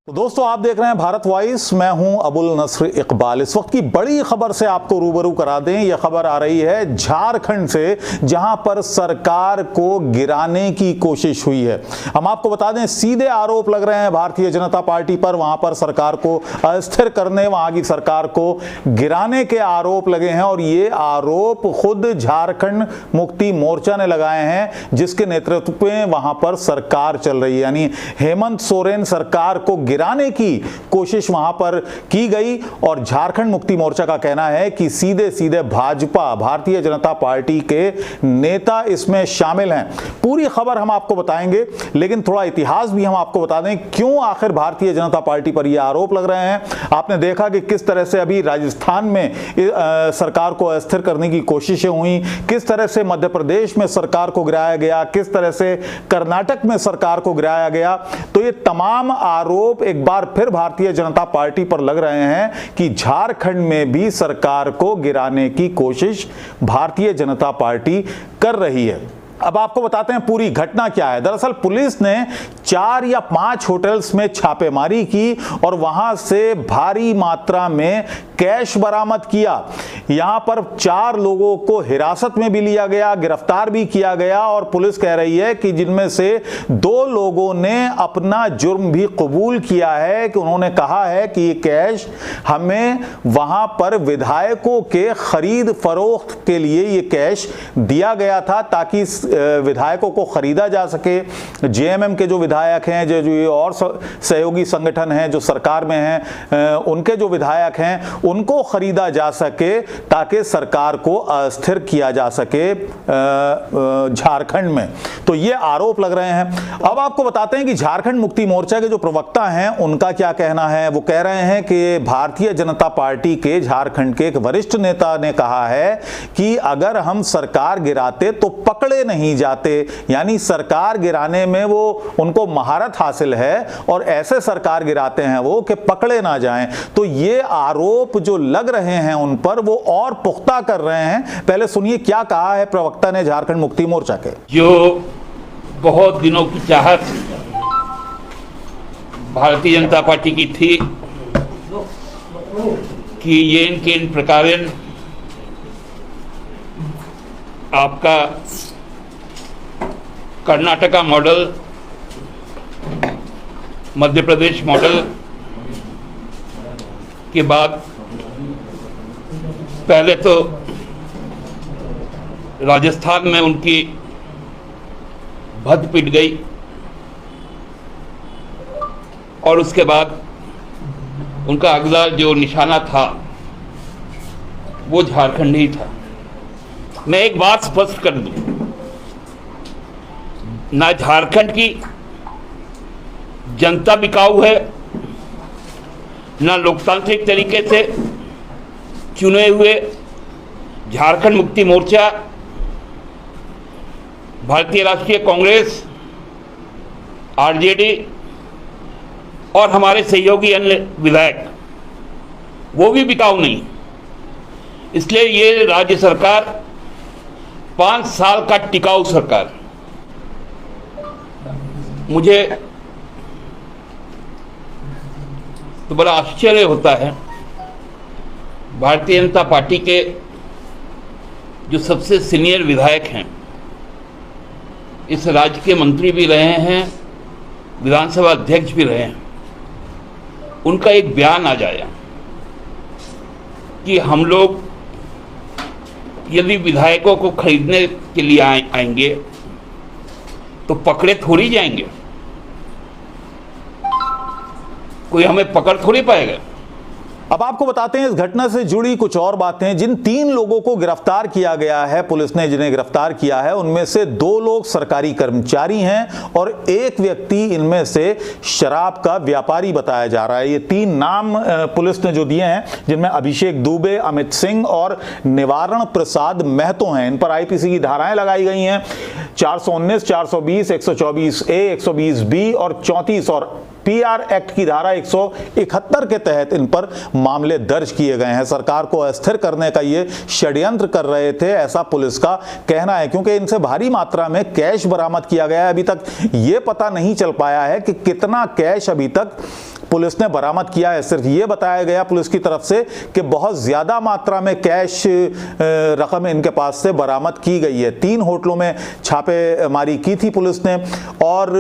तो दोस्तों आप देख रहे हैं भारत वॉइस। मैं हूं अबुल नस्र इकबाल। इस वक्त की बड़ी खबर से आपको रूबरू करा दें। यह खबर आ रही है झारखंड से, जहां पर सरकार को गिराने की कोशिश हुई है। हम आपको बता दें, सीधे आरोप लग रहे हैं भारतीय जनता पार्टी पर। वहां पर सरकार को अस्थिर करने, वहां की सरकार को गिराने के आरोप लगे हैं और ये आरोप खुद झारखंड मुक्ति मोर्चा ने लगाए हैं, जिसके नेतृत्व में वहां पर सरकार चल रही है। यानी हेमंत सोरेन सरकार को गिराने की कोशिश वहां पर की गई और झारखंड मुक्ति मोर्चा का कहना है कि सीधे सीधे भाजपा, भारतीय जनता पार्टी के नेता इसमें शामिल हैं। पूरी खबर हम आपको बताएंगे, लेकिन थोड़ा इतिहास भी हम आपको बता दें क्यों आखिर भारतीय जनता पार्टी पर यह आरोप लग रहे हैं। आपने देखा कि किस तरह से अभी राजस्थान में सरकार को अस्थिर करने की कोशिशें हुई, किस तरह से मध्य प्रदेश में सरकार को गिराया गया, किस तरह से कर्नाटक में सरकार को गिराया गया। तो ये तमाम आरोप एक बार फिर भारतीय जनता पार्टी पर लग रहे हैं कि झारखंड में भी सरकार को गिराने की कोशिश भारतीय जनता पार्टी कर रही है। अब आपको बताते हैं पूरी घटना क्या है। दरअसल पुलिस ने 4 या 5 होटल्स में छापेमारी की और वहां से भारी मात्रा में कैश बरामद किया। यहां पर 4 लोगों को हिरासत में भी लिया गया, गिरफ्तार भी किया गया और पुलिस कह रही है कि जिनमें से 2 लोगों ने अपना जुर्म भी कबूल किया है कि उन्होंने कहा है कि ये कैश हमें वहां पर विधायकों के खरीद फरोख्त के लिए ये कैश दिया गया था ताकि विधायकों को खरीदा जा सके। जेएमएम के जो विधायक हैं, जो और सहयोगी संगठन हैं जो सरकार में हैं, उनके जो विधायक हैं उनको खरीदा जा सके ताकि सरकार को अस्थिर किया जा सके झारखंड में। तो ये आरोप लग रहे हैं। अब आपको बताते हैं कि झारखंड मुक्ति मोर्चा के जो प्रवक्ता हैं उनका क्या कहना है। वो कह रहे हैं कि भारतीय जनता पार्टी के झारखंड के एक वरिष्ठ नेता ने कहा है कि अगर हम सरकार गिराते तो पकड़े नहीं जाते, यानी सरकार गिराने में वो उनको महारत हासिल है और ऐसे सरकार गिराते हैं वो कि पकड़े ना जाएं। तो ये आरोप जो लग रहे हैं उन पर वो और पुख्ता कर रहे हैं। पहले सुनिए क्या कहा है प्रवक्ता ने झारखंड मुक्ति मोर्चा के। जो बहुत दिनों की चाहत भारतीय जनता पार्टी की थी कि ये इनके इन प्रकार आपका कर्नाटका मॉडल, मध्य प्रदेश मॉडल के बाद पहले तो राजस्थान में उनकी भद्द पिट गई और उसके बाद उनका अगला जो निशाना था वो झारखंड ही था। मैं एक बात स्पष्ट कर दूं, ना झारखंड की जनता बिकाऊ है, ना लोकतांत्रिक तरीके से चुने हुए झारखंड मुक्ति मोर्चा, भारतीय राष्ट्रीय कांग्रेस, आरजेडी और हमारे सहयोगी अन्य विधायक वो भी बिकाऊ नहीं। इसलिए ये राज्य सरकार 5 साल का टिकाऊ सरकार। मुझे तो बड़ा आश्चर्य होता है, भारतीय जनता पार्टी के जो सबसे सीनियर विधायक हैं, इस राज्य के मंत्री भी रहे हैं, विधानसभा अध्यक्ष भी रहे हैं, उनका एक बयान आ जाए कि हम लोग यदि विधायकों को खरीदने के लिए आएंगे तो पकड़े थोड़ी जाएंगे, कोई हमें पकड़ थोड़ी पाएगा। अब आपको बताते हैं इस घटना से जुड़ी कुछ और बातें। जिन 3 लोगों को गिरफ्तार किया गया है, पुलिस ने जिन्हें गिरफ्तार किया है, उनमें से 2 लोग सरकारी कर्मचारी हैं और एक व्यक्ति इनमें से शराब का व्यापारी बताया जा रहा है। ये 3 नाम पुलिस ने जो दिए हैं, जिनमें अभिषेक दुबे, अमित सिंह और निवारण प्रसाद महतो हैं। इन पर आईपीसी की धाराएं लगाई गई हैं, 419, 420, 124A, 120B और 34 और पीआर एक्ट की धारा 171 के तहत इन पर मामले दर्ज किए गए हैं। सरकार को अस्थिर करने का ये षड्यंत्र कर रहे थे, ऐसा पुलिस का कहना है, क्योंकि इनसे भारी मात्रा में कैश बरामद किया गया है। अभी तक ये पता नहीं चल पाया है कि कितना कैश अभी तक पुलिस ने बरामद किया है। सिर्फ ये बताया गया पुलिस की तरफ से कि बहुत ज़्यादा मात्रा में कैश रकम इनके पास से बरामद की गई है। 3 होटलों में छापेमारी की थी पुलिस ने और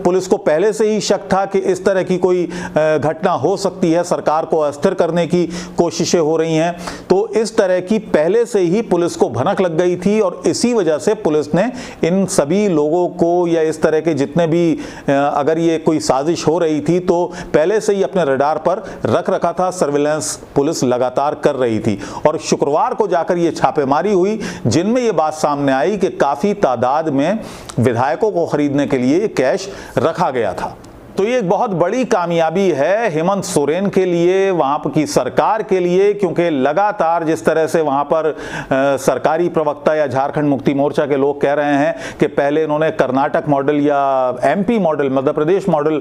पुलिस को पहले से ही शक था कि इस तरह की कोई घटना हो सकती है, सरकार को अस्थिर करने की कोशिशें हो रही हैं। तो इस तरह की पहले से ही पुलिस को भनक लग गई थी और इसी वजह से पुलिस ने इन सभी लोगों को या इस तरह के जितने भी अगर ये कोई साजिश हो रही थी तो पहले से ही अपने रडार पर रख रखा था। सर्विलांस पुलिस लगातार कर रही थी और शुक्रवार को जाकर ये छापेमारी हुई जिनमें ये बात सामने आई कि काफ़ी तादाद में विधायकों को खरीदने के लिए कैश रखा गया था। तो ये एक बहुत बड़ी कामयाबी है हेमंत सोरेन के लिए, वहाँ की सरकार के लिए, क्योंकि लगातार जिस तरह से वहाँ पर सरकारी प्रवक्ता या झारखंड मुक्ति मोर्चा के लोग कह रहे हैं कि पहले इन्होंने कर्नाटक मॉडल या MP model, Madhya Pradesh model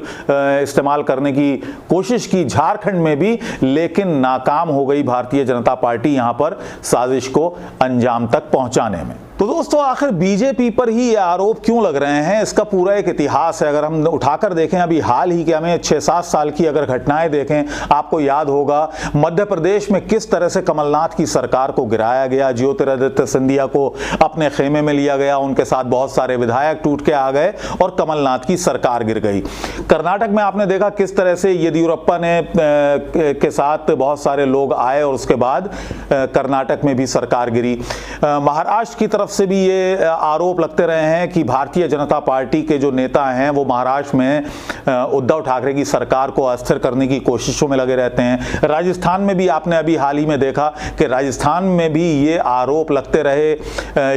इस्तेमाल करने की कोशिश की झारखंड में भी, लेकिन नाकाम हो गई भारतीय जनता पार्टी यहाँ पर साजिश को अंजाम तक पहुँचाने में। तो दोस्तों आखिर बीजेपी पर ही ये आरोप क्यों लग रहे हैं, इसका पूरा एक इतिहास है। अगर हम उठाकर देखें अभी हाल ही के हमें 6-7 साल की अगर घटनाएं देखें, आपको याद होगा मध्य प्रदेश में किस तरह से कमलनाथ की सरकार को गिराया गया, ज्योतिरादित्य सिंधिया को अपने खेमे में लिया गया, उनके साथ बहुत सारे विधायक टूट के आ गए और कमलनाथ की सरकार गिर गई। कर्नाटक में आपने देखा किस तरह से येदियुरप्पा ने के साथ बहुत सारे लोग आए और उसके बाद कर्नाटक में भी सरकार गिरी। महाराष्ट्र की तरफ से भी ये आरोप लगते रहे हैं कि भारतीय जनता पार्टी के जो नेता हैं वो महाराष्ट्र में उद्धव ठाकरे की सरकार को अस्थिर करने की कोशिशों में लगे रहते हैं। राजस्थान में भी आपने अभी हाल ही में देखा कि राजस्थान में भी ये आरोप लगते रहे,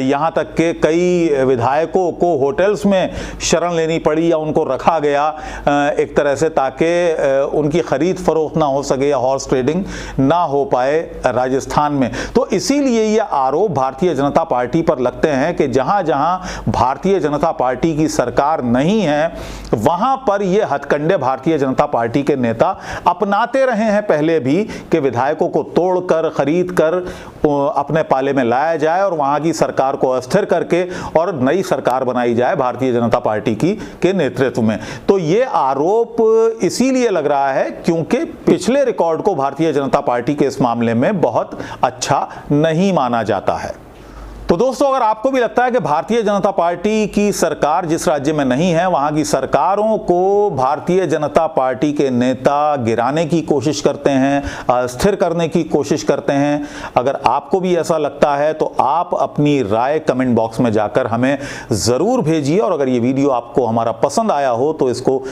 यहाँ तक कि कई विधायकों को होटल्स में शरण लेनी पड़ी या उनको रखा गया एक तरह से ताकि उनकी खरीद फरोख्त ना हो सके या हॉर्स ट्रेडिंग ना हो पाए राजस्थान में। तो इसीलिए ये आरोप भारतीय जनता पार्टी पर लगते हैं कि जहां जहां भारतीय जनता पार्टी की सरकार नहीं है वहां पर यह हथकंडे भारतीय जनता पार्टी के नेता अपनाते रहे हैं पहले भी कि विधायकों को तोड़कर खरीदकर अपने पाले में लाया जाए और वहां की सरकार को अस्थिर करके और नई सरकार बनाई जाए भारतीय जनता पार्टी की के नेतृत्व में। तो यह आरोप इसीलिए लग रहा है क्योंकि पिछले रिकॉर्ड को भारतीय जनता पार्टी के इस मामले में बहुत अच्छा नहीं माना जाता है। तो दोस्तों अगर आपको भी लगता है कि भारतीय जनता पार्टी की सरकार जिस राज्य में नहीं है वहां की सरकारों को भारतीय जनता पार्टी के नेता गिराने की कोशिश करते हैं, अस्थिर करने की कोशिश करते हैं, अगर आपको भी ऐसा लगता है तो आप अपनी राय कमेंट बॉक्स में जाकर हमें ज़रूर भेजिए और अगर ये वीडियो आपको हमारा पसंद आया हो तो इसको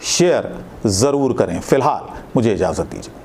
शेयर ज़रूर करें। फिलहाल मुझे इजाज़त दीजिए।